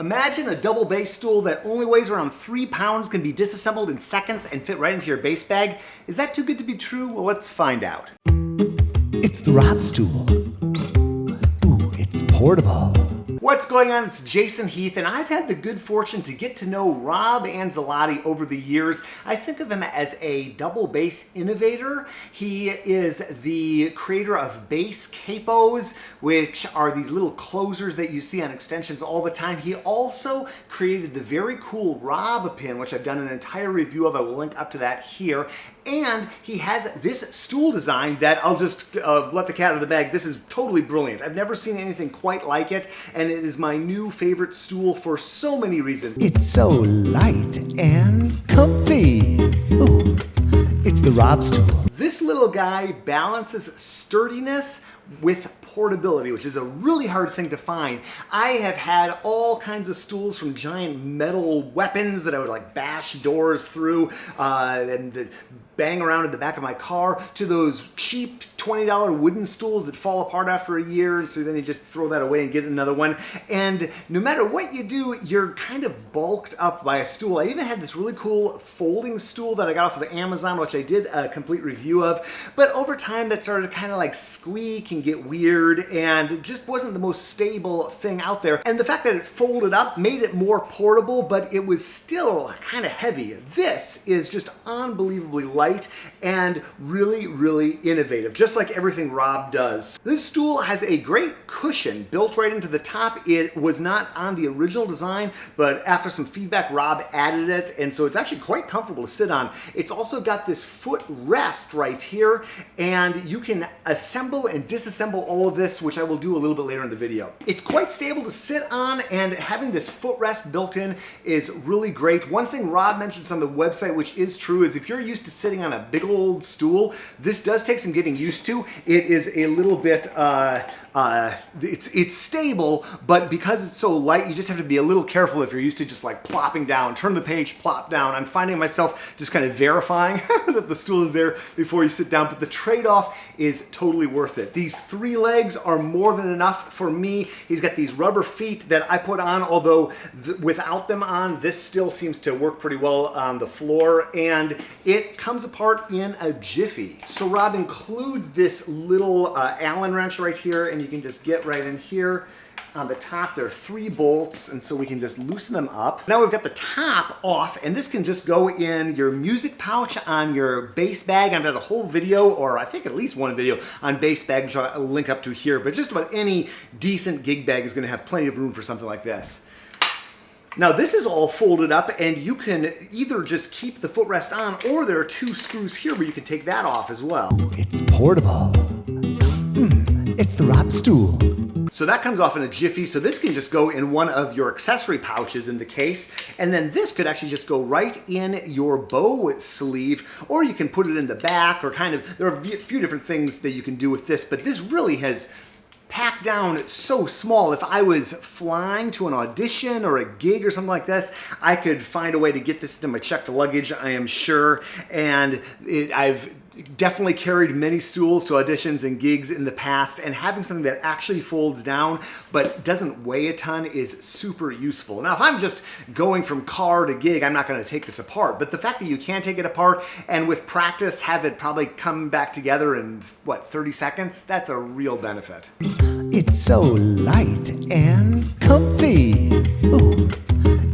Imagine a double base stool that only weighs around 3 pounds, can be disassembled in seconds and fit right into your base bag. Is that too good to be true? Well, let's find out. It's the RobStool. Ooh, it's portable. What's going on? It's Jason Heath, and I've had the good fortune to get to know Rob Angelotti over the years. I think of him as a double bass innovator. He is the creator of bass capos, which are these little closers that you see on extensions all the time. He also created the very cool Rob pin, which I've done an entire review of. I will link up to that here. And he has this stool design that I'll just let the cat out of the bag. This is totally brilliant. I've never seen anything quite like it, and it is my new favorite stool for so many reasons. It's so light and comfy. Ooh, it's the RobStool. This little guy balances sturdiness with portability, which is a really hard thing to find. I have had all kinds of stools, from giant metal weapons that I would like bash doors through and bang around in the back of my car, to those cheap $20 wooden stools that fall apart after a year, and so then you just throw that away and get another one. And no matter what you do, you're kind of bulked up by a stool. I even had this really cool folding stool that I got off of Amazon, which I did a complete review of, but over time that started to kind of like squeak and get weird, and it just wasn't the most stable thing out there. And the fact that it folded up made it more portable, but it was still kind of heavy. This is just unbelievably light and really, really innovative, just like everything Rob does. This stool has a great cushion built right into the top. It was not on the original design, but after some feedback, Rob added it, and so it's actually quite comfortable to sit on. It's also got this foot rest right here, and you can assemble and disassemble all of this, which I will do a little bit later in the video. It's quite stable to sit on, and having this footrest built in is really great. One thing Rob mentions on the website, which is true, is if you're used to sitting on a big old stool, this does take some getting used to. It is a little bit, it's stable, but because it's so light, you just have to be a little careful if you're used to just like plopping down, turn the page, plop down. I'm finding myself just kind of verifying that the stool is there before you sit down, but the trade-off is totally worth it. These 3 legs are more than enough for me. He's got these rubber feet that I put on, although without them on, this still seems to work pretty well on the floor, and it comes apart in a jiffy. So Rob includes this little Allen wrench right here, and you can just get right in here. On the top, there are 3 bolts, and so we can just loosen them up. Now we've got the top off, and this can just go in your music pouch on your bass bag. I've got a whole video, or I think at least one video, on bass bag, which I'll link up to here, but just about any decent gig bag is gonna have plenty of room for something like this. Now this is all folded up, and you can either just keep the footrest on, or there are 2 screws here where you can take that off as well. It's portable. It's the RobStool. So that comes off in a jiffy, so this can just go in one of your accessory pouches in the case, and then this could actually just go right in your bow sleeve, or you can put it in the back, or kind of, there are a few different things that you can do with this, but this really has packed down so small. If I was flying to an audition or a gig or something like this, I could find a way to get this into my checked luggage, I am sure, and I've definitely carried many stools to auditions and gigs in the past, and having something that actually folds down but doesn't weigh a ton is super useful. Now, if I'm just going from car to gig, I'm not going to take this apart, but the fact that you can take it apart and with practice have it probably come back together in, what, 30 seconds? That's a real benefit. It's so light and comfy. Ooh,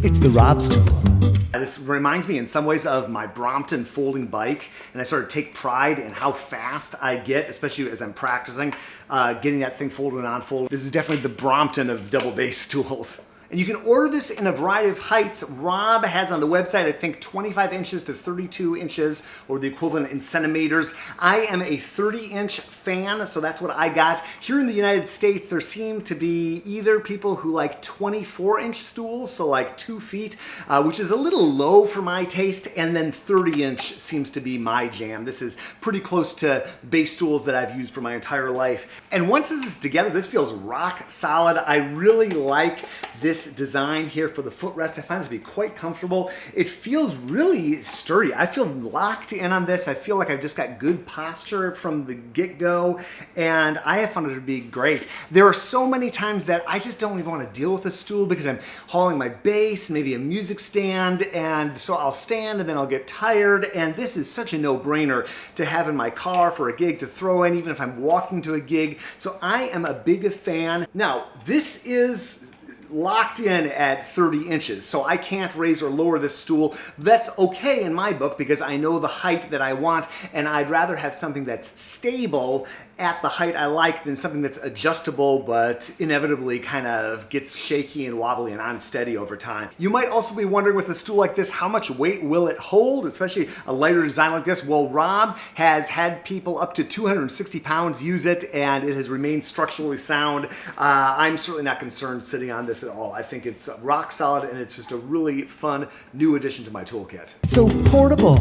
it's the RobStool. This reminds me in some ways of my Brompton folding bike, and I sort of take pride in how fast I get, especially as I'm practicing, getting that thing folded and unfolded. This is definitely the Brompton of double bass stools. And you can order this in a variety of heights. Rob has on the website, I think, 25 inches to 32 inches, or the equivalent in centimeters. I am a 30-inch fan, so that's what I got. Here in the United States, there seem to be either people who like 24-inch stools, so like 2 feet, which is a little low for my taste, and then 30-inch seems to be my jam. This is pretty close to bass stools that I've used for my entire life. And once this is together, this feels rock solid. I really like this this design here for the footrest. I find it to be quite comfortable. It feels really sturdy. I feel locked in on this. I feel like I've just got good posture from the get-go, and I have found it to be great. There are so many times that I just don't even want to deal with a stool because I'm hauling my bass, maybe a music stand, and so I'll stand and then I'll get tired, and this is such a no-brainer to have in my car for a gig to throw in, even if I'm walking to a gig. So I am a big fan. Now, this is locked in at 30 inches, so I can't raise or lower this stool. That's okay in my book because I know the height that I want, and I'd rather have something that's stable at the height I like than something that's adjustable but inevitably kind of gets shaky and wobbly and unsteady over time. You might also be wondering, with a stool like this, how much weight will it hold, especially a lighter design like this? Well, Rob has had people up to 260 pounds use it, and it has remained structurally sound. I'm certainly not concerned sitting on this at all. I think it's rock solid, and it's just a really fun new addition to my toolkit. It's so portable.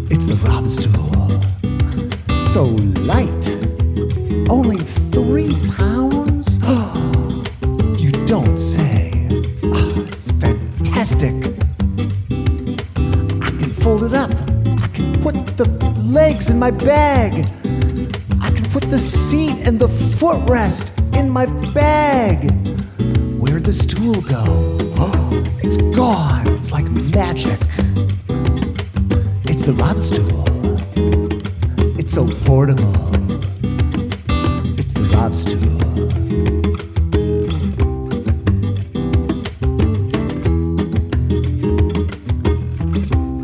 It's the RobStool. So light. Only 3 pounds? You don't say. It's fantastic. I can fold it up. I can put the legs in my bag. I can put the seat and the footrest in my bag. Where'd the stool go? It's gone. It's like magic. It's the RobStool. It's so portable. It's the RobStool.